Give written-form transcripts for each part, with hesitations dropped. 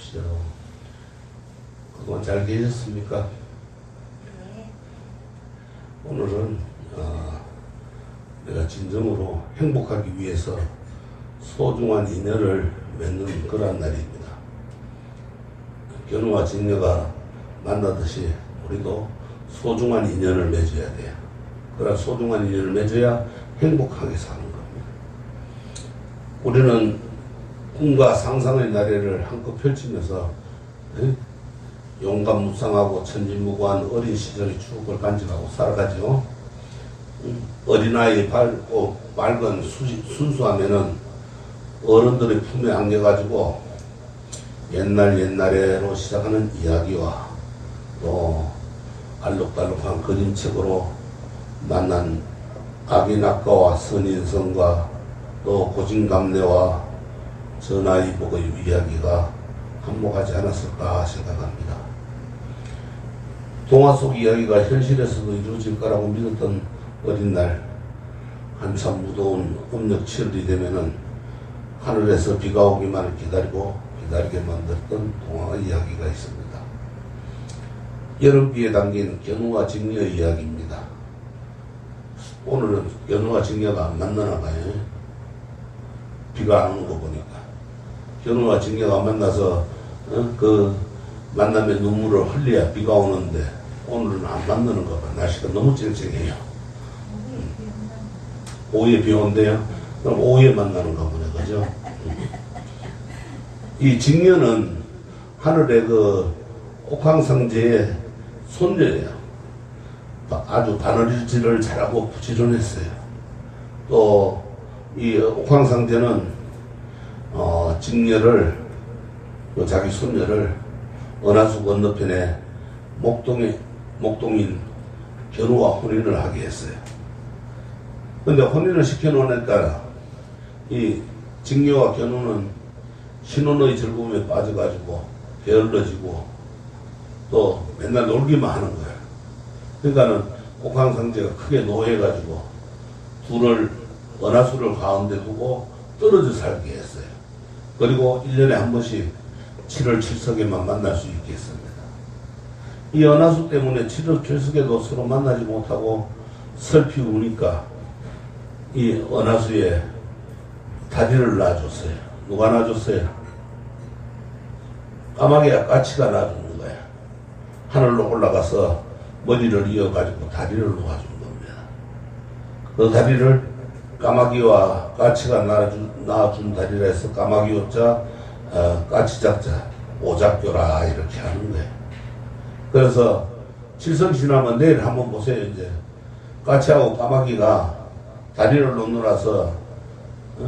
오십시오. 그동안 잘 계셨습니까? 네. 오늘은 내가 진정으로 행복하기 위해서 소중한 인연을 맺는 그러한 날입니다. 견우와 직녀가 만나듯이 우리도 소중한 인연을 맺어야 돼요. 그런 소중한 인연을 맺어야 행복하게 사는 겁니다. 우리는 꿈과 상상의 나래를 한껏 펼치면서 용감무쌍하고 천진무구한 어린 시절의 추억을 간직하고 살아가죠. 어린아이 밝고 맑은 순수함에는 어른들의 품에 안겨가지고 옛날로 시작하는 이야기와 또 알록달록한 그림책으로 만난 아기낙가와 선인성과 또 고진감래와 전하이복의 이야기가 한몫하지 않았을까 생각합니다. 동화 속 이야기가 현실에서도 이루어질 거라고 믿었던 어린 날, 한참 무더운 음력 7월이 되면은 하늘에서 비가 오기만을 기다리게 만들었던 동화 이야기가 있습니다. 여름비에 담긴 견우와 직녀의 이야기입니다. 오늘은 견우와 직녀가 안 만나나 봐요. 비가 안 오는 거 보니까. 견우와 직녀가 만나서 그 만남의 눈물을 흘려야 비가 오는데 오늘은 안 만나는 거 봐. 날씨가 너무 쨍쨍해요. 오후에 비 온대요? 그럼 오후에 만나는 거 보네, 그죠? 이 직녀는 하늘의 그 옥황상제의 손녀예요. 아주 바느질을 잘하고 부지런했어요. 또 이 옥황상제는 직녀를 자기 손녀를 은하수 건너편에 목동인 견우와 혼인을 하게 했어요. 근데 혼인을 시켜놓으니까 이 직녀와 견우는 신혼의 즐거움에 빠져가지고 게을러지고 또 맨날 놀기만 하는 거예요. 그러니까는 옥황상제가 크게 노해가지고 둘을 은하수를 가운데 두고 떨어져 살게 했어요. 그리고 1년에 한 번씩 7월 7석에만 만날 수 있게 했습니다. 이 은하수 때문에 7월 7석에도 서로 만나지 못하고 슬피 우니까 이 은하수에 다리를 놔줬어요. 누가 놔줬어요? 까마귀가 까치가 놔주는 거야. 하늘로 올라가서 머리를 이어가지고 다리를 놓아준 겁니다. 그 다리를 까마귀와 까치가 낳아준 다리라 해서 까마귀 오자 까치작자 오작교라 이렇게 하는 거예요. 그래서 칠성 지나면 내일 한번 보세요. 이제 까치하고 까마귀가 다리를 놓느라서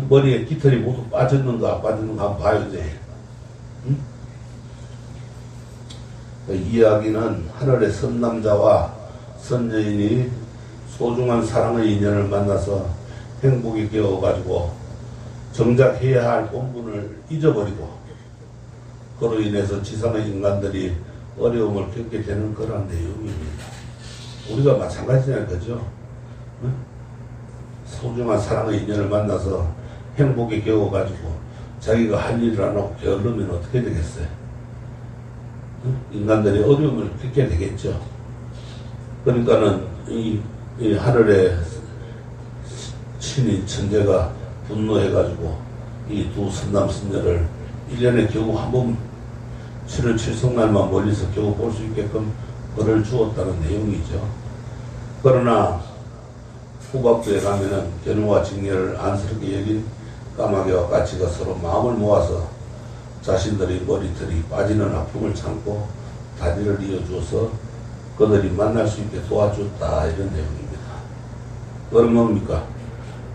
머리에 깃털이 모두 빠졌는가 안 빠졌는가 한번 봐요. 이제 그 이야기는 하늘의 선남자와 선여인이 소중한 사랑의 인연을 만나서 행복이 되어가지고 정작 해야 할 본분을 잊어버리고 그로 인해서 지상의 인간들이 어려움을 겪게 되는 그런 내용입니다. 우리가 마찬가지냐 그죠? 응? 소중한 사랑의 인연을 만나서 행복에 겨워가지고 자기가 할 일을 안 하고 게으르면 어떻게 되겠어요? 응? 인간들이 어려움을 겪게 되겠죠. 그러니까는 이 하늘의 신인 천재가 분노해가지고 이 두 선남 선녀를 1년에 겨우 한 번 7월 7석날만 멀리서 겨우 볼 수 있게끔 벌을 주었다는 내용이죠. 그러나 후반부에 가면은 견우와 직녀를 안쓰럽게 여긴 까마귀와 까치가 서로 마음을 모아서 자신들의 머리털이 빠지는 아픔을 참고 다리를 이어주어서 그들이 만날 수 있게 도와줬다 이런 내용입니다. 그건 뭡니까?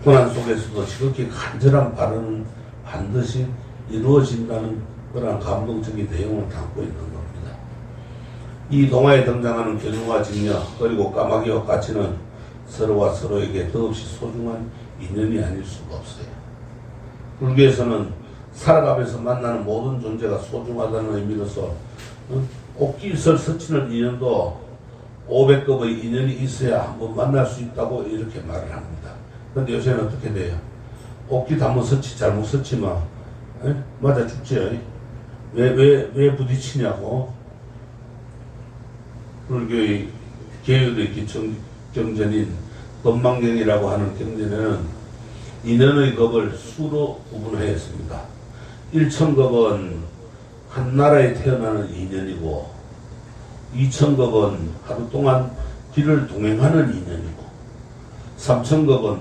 고난 속에서도 지극히 간절한 바람은 반드시 이루어진다는 그런 감동적인 내용을 담고 있는 겁니다. 이 동화에 등장하는 견우와 직녀 그리고 까마귀와 까치는 서로와 서로에게 더없이 소중한 인연이 아닐 수가 없어요. 불교에서는 살아가면서 만나는 모든 존재가 소중하다는 의미로서 꽃길설 스치는 인연도 500급의 인연이 있어야 한번 만날 수 있다고 이렇게 말을 합니다. 그런데 요새는 어떻게 돼요? 옷깃 한번 스치 잘못 스치면 맞아 죽지요. 왜 부딪히냐고. 불교의 계율의 경전인 법망경이라고 하는 경전에는 인연의 겁을 수로 구분하였습니다. 일천겁은 한 나라에 태어나는 인연이고, 이천겁은 하루 동안 길을 동행하는 인연이고, 삼천겁은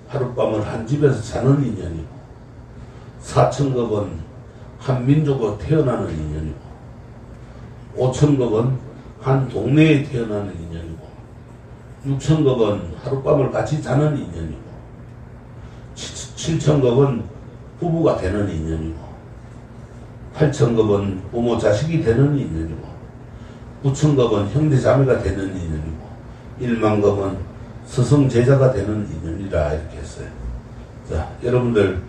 하룻밤을 한 집에서 자는 인연이고, 사천겁은 한 민족으로 태어나는 인연이고, 오천겁은 한 동네에 태어나는 인연이고, 육천겁은 하룻밤을 같이 자는 인연이고, 칠천겁은 부부가 되는 인연이고, 팔천겁은 부모 자식이 되는 인연이고, 구천겁은 형제 자매가 되는 인연이고, 일만겁은 스승 제자가 되는 인연이라 이렇게 했어요. 자, 여러분들,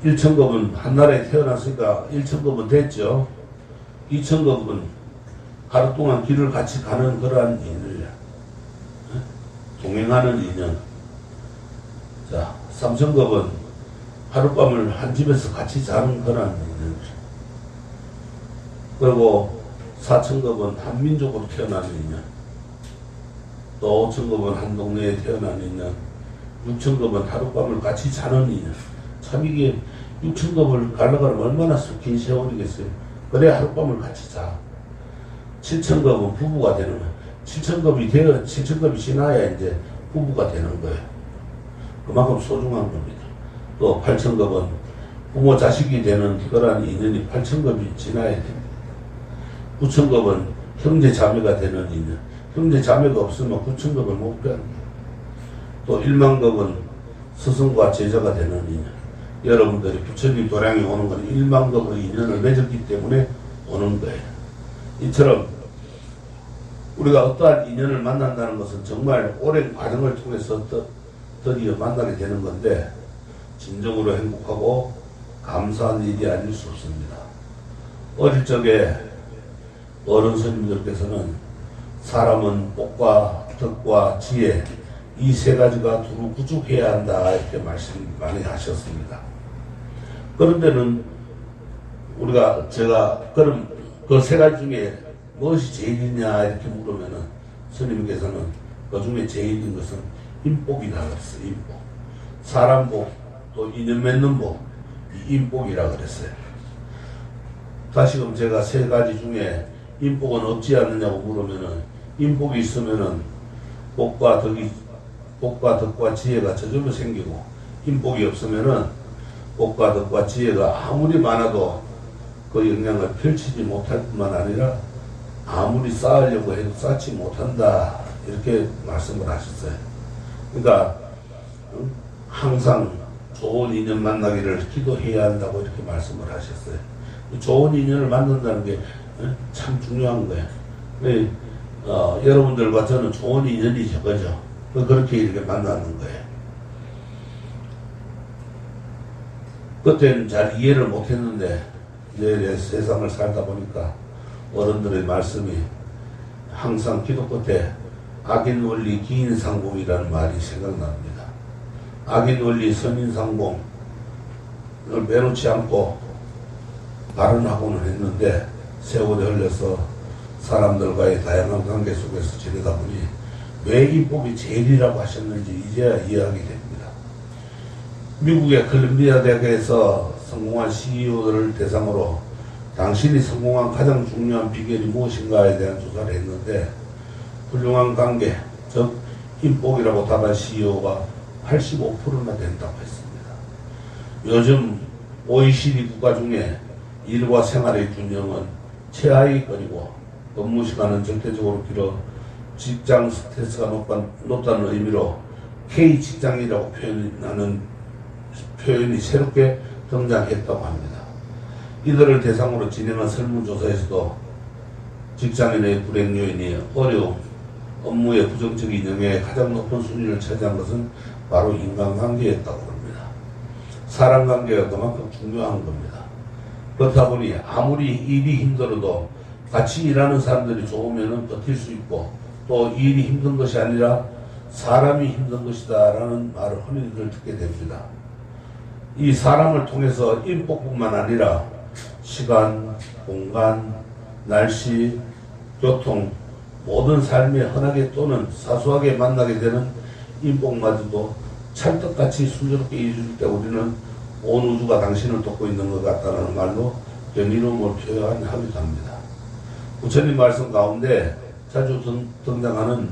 일천겁은 한 나라에 태어났으니까 일천겁은 됐죠. 이천겁은 하루 동안 길을 같이 가는 그러한 인연이야. 동행하는 인연. 자, 삼천겁은 하룻밤을 한 집에서 같이 자는 그러한 인연. 그리고 사천겁은 한 민족으로 태어나는 인연. 또 오천겁은 한 동네에 태어나는 인연. 육천겁은 하룻밤을 같이 자는 인연. 참 이게 육천겁을 가려고 하면 얼마나 긴 세월이겠어요. 그래 하룻밤을 같이 자. 칠천겁은 부부가 되는 거예요. 칠천겁이 지나야 이제 부부가 되는 거예요. 그만큼 소중한 겁니다. 또 팔천겁은 부모 자식이 되는 그러한 인연이 팔천겁이 지나야 됩니다. 구천겁은 형제 자매가 되는 인연. 형제 자매가 없으면 구천겁을 못 배우는 거예요. 또 일만겁은 스승과 제자가 되는 인연. 여러분들이 부처님 도량에 오는 건 일만겁의 인연을 맺었기 때문에 오는 거예요. 이처럼 우리가 어떠한 인연을 만난다는 것은 정말 오랜 과정을 통해서 드디어 만나게 되는 건데, 진정으로 행복하고 감사한 일이 아닐 수 없습니다. 어릴 적에 어른 스님들께서는 사람은 복과 덕과 지혜 이 세 가지가 두루 구축해야 한다 이렇게 말씀 많이 하셨습니다. 그런데는 제가 그럼 그 세 가지 중에 무엇이 제일이냐 이렇게 물으면은 스님께서는 그 중에 제일인 것은 인복이다 그랬어요. 인복. 사람 복, 또 인연 맺는 복, 이 인복이라 그랬어요. 다시금 제가 세 가지 중에 인복은 없지 않느냐고 물으면은 인복이 있으면은 복과 덕과 지혜가 저절로 생기고, 인복이 없으면은 복과 덕과 지혜가 아무리 많아도 그 영향을 펼치지 못할 뿐만 아니라 아무리 쌓으려고 해도 쌓지 못한다 이렇게 말씀을 하셨어요. 그러니까 항상 좋은 인연 만나기를 기도해야 한다고 이렇게 말씀을 하셨어요. 좋은 인연을 만난다는 게 참 중요한 거예요. 여러분들과 저는 좋은 인연이죠, 그죠? 그렇게 이렇게 만나는 거예요. 그때는 잘 이해를 못했는데 이제 세상을 살다 보니까 어른들의 말씀이 항상 기도 끝에 악인 원리 기인상봉이라는 말이 생각납니다. 악인 원리 선인상봉을 빼놓지 않고 발언하고는 했는데, 세월이 흘러서 사람들과의 다양한 관계 속에서 지내다 보니 왜 인복이 제일이라고 하셨는지 이제야 이해하게 됩니다. 미국의 컬럼비아 대학에서 성공한 CEO들을 대상으로 당신이 성공한 가장 중요한 비결이 무엇인가에 대한 조사를 했는데, 훌륭한 관계, 즉 인복이라고 답한 CEO가 85%나 된다고 했습니다. 요즘 OECD 국가 중에 일과 생활의 균형은 최하위권이고, 근무 시간은 절대적으로 길어 직장 스트레스가 높다는 의미로 K 직장이라고 표현하는 표현이 새롭게 등장했다고 합니다. 이들을 대상으로 진행한 설문조사에서도 직장인의 불행 요인이 어려움, 업무의 부정적인 영향에 가장 높은 순위를 차지한 것은 바로 인간관계였다고 합니다. 사람 관계가 그만큼 중요한 겁니다. 그렇다 보니 아무리 일이 힘들어도 같이 일하는 사람들이 좋으면 버틸 수 있고, 또 일이 힘든 것이 아니라 사람이 힘든 것이다 라는 말을 흔히들 듣게 됩니다. 이 사람을 통해서 인복뿐만 아니라 시간, 공간, 날씨, 교통, 모든 삶에 흔하게 또는 사소하게 만나게 되는 인복마저도 찰떡같이 순조롭게 이루어질 때 우리는 온 우주가 당신을 돕고 있는 것 같다는 말로 경이로움을 표현하기도 합니다. 부처님 말씀 가운데 자주 등장하는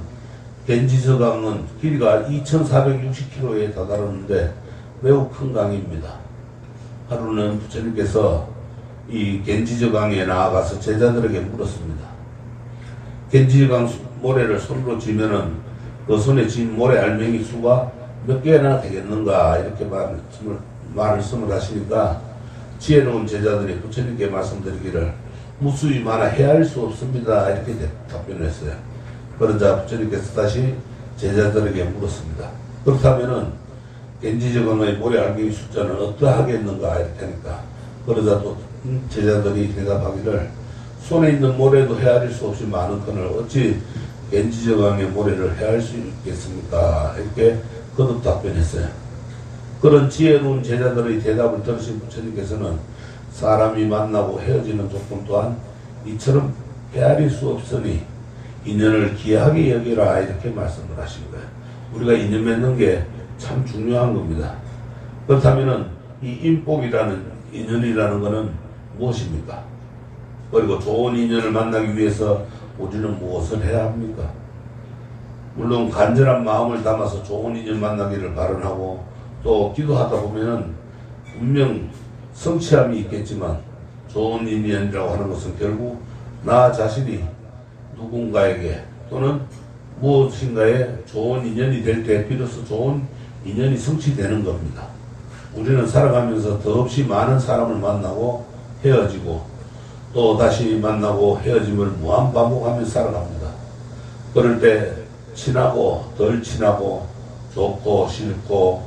겐지서강은 길이가 2460km에 다다르는데 매우 큰 강입니다. 하루는 부처님께서 이 겐지저강에 나아가서 제자들에게 물었습니다. 겐지저강 모래를 손으로 쥐면은 그 손에 쥔 모래 알맹이 수가 몇 개나 되겠는가 이렇게 말씀을 하시니까 지혜로운 제자들이 부처님께 말씀드리기를 무수히 많아 헤아릴 수 없습니다 이렇게 답변했어요. 그러자 부처님께서 다시 제자들에게 물었습니다. 그렇다면은 겐지저강의 모래 알맹이 숫자는 어떠하겠는가 이렇게 하니까 그러자 또 제자들이 대답하기를 손에 있는 모래도 헤아릴 수 없이 많은커늘 어찌 겐지저강의 모래를 헤아릴 수 있겠습니까? 이렇게 거듭 답변했어요. 그런 지혜로운 제자들의 대답을 들으신 부처님께서는 사람이 만나고 헤어지는 조건 또한 이처럼 헤아릴 수 없으니 인연을 귀하게 여기라 이렇게 말씀을 하신 거예요. 우리가 인연 맺는 게 참 중요한 겁니다. 그렇다면은 이 인복이라는 인연이라는 것은 무엇입니까? 그리고 좋은 인연을 만나기 위해서 우리는 무엇을 해야 합니까? 물론 간절한 마음을 담아서 좋은 인연 만나기를 바라고 또 기도하다 보면은 분명 성취함이 있겠지만 좋은 인연이라고 하는 것은 결국 나 자신이 누군가에게 또는 무엇인가에 좋은 인연이 될 때 비로소 좋은 인연이 성취되는 겁니다. 우리는 살아가면서 더없이 많은 사람을 만나고 헤어지고 또 다시 만나고 헤어짐을 무한 반복하면서 살아갑니다. 그럴 때 친하고 덜 친하고 좋고 싫고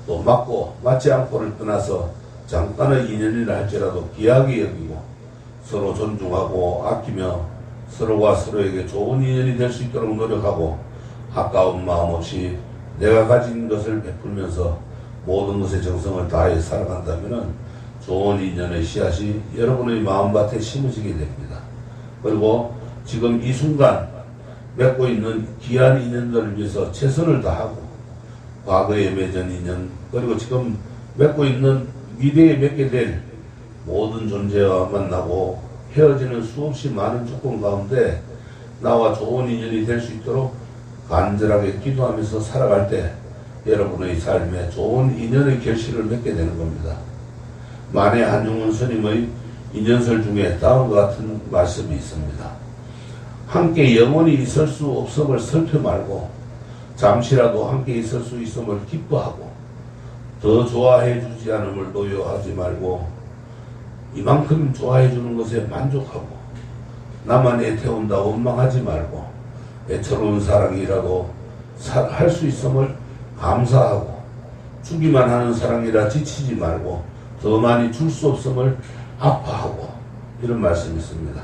또 맞고 맞지 않고를 떠나서 잠깐의 인연이라 할지라도 귀하게 여기고 서로 존중하고 아끼며 서로가 서로에게 좋은 인연이 될 수 있도록 노력하고 아까운 마음 없이 내가 가진 것을 베풀면서 모든 것에 정성을 다해 살아간다면 좋은 인연의 씨앗이 여러분의 마음밭에 심어지게 됩니다. 그리고 지금 이 순간 맺고 있는 귀한 인연들을 위해서 최선을 다하고 과거에 맺은 인연 그리고 지금 맺고 있는 미래에 맺게 될 모든 존재와 만나고 헤어지는 수없이 많은 조건 가운데 나와 좋은 인연이 될 수 있도록 간절하게 기도하면서 살아갈 때 여러분의 삶에 좋은 인연의 결실을 맺게 되는 겁니다. 만해 한중훈 스님의 인연설 중에 다음과 같은 말씀이 있습니다. 함께 영원히 있을 수 없음을 슬퍼 말고 잠시라도 함께 있을 수 있음을 기뻐하고 더 좋아해 주지 않음을 노여하지 말고 이만큼 좋아해 주는 것에 만족하고 나만 애태운다 원망하지 말고 애처로운 사랑이라도 할 수 있음을 감사하고 주기만 하는 사랑이라 지치지 말고 더 많이 줄 수 없음을 아파하고 이런 말씀이 있습니다.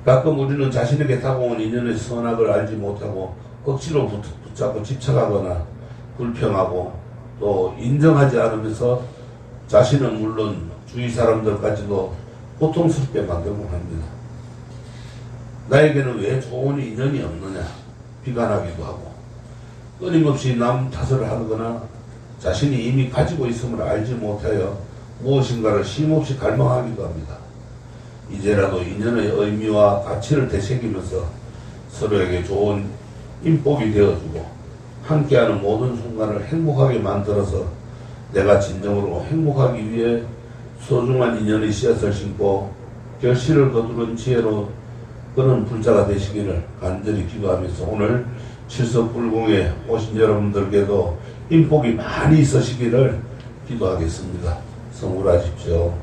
가끔 우리는 자신에게 다가온 인연의 선악을 알지 못하고 억지로 붙잡고 집착하거나 불평하고 또 인정하지 않으면서 자신은 물론 주위 사람들까지도 고통스럽게 만들고 합니다. 나에게는 왜 좋은 인연이 없느냐 비관하기도 하고 끊임없이 남 탓을 하거나 자신이 이미 가지고 있음을 알지 못하여 무엇인가를 쉼없이 갈망하기도 합니다. 이제라도 인연의 의미와 가치를 되새기면서 서로에게 좋은 인복이 되어주고 함께하는 모든 순간을 행복하게 만들어서 내가 진정으로 행복하기 위해 소중한 인연의 씨앗을 심고 결실을 거두는 지혜로 그런 불자가 되시기를 간절히 기도하면서 오늘 칠석불공에 오신 여러분들께도 인복이 많이 있으시기를 기도하겠습니다. 성불하십시오.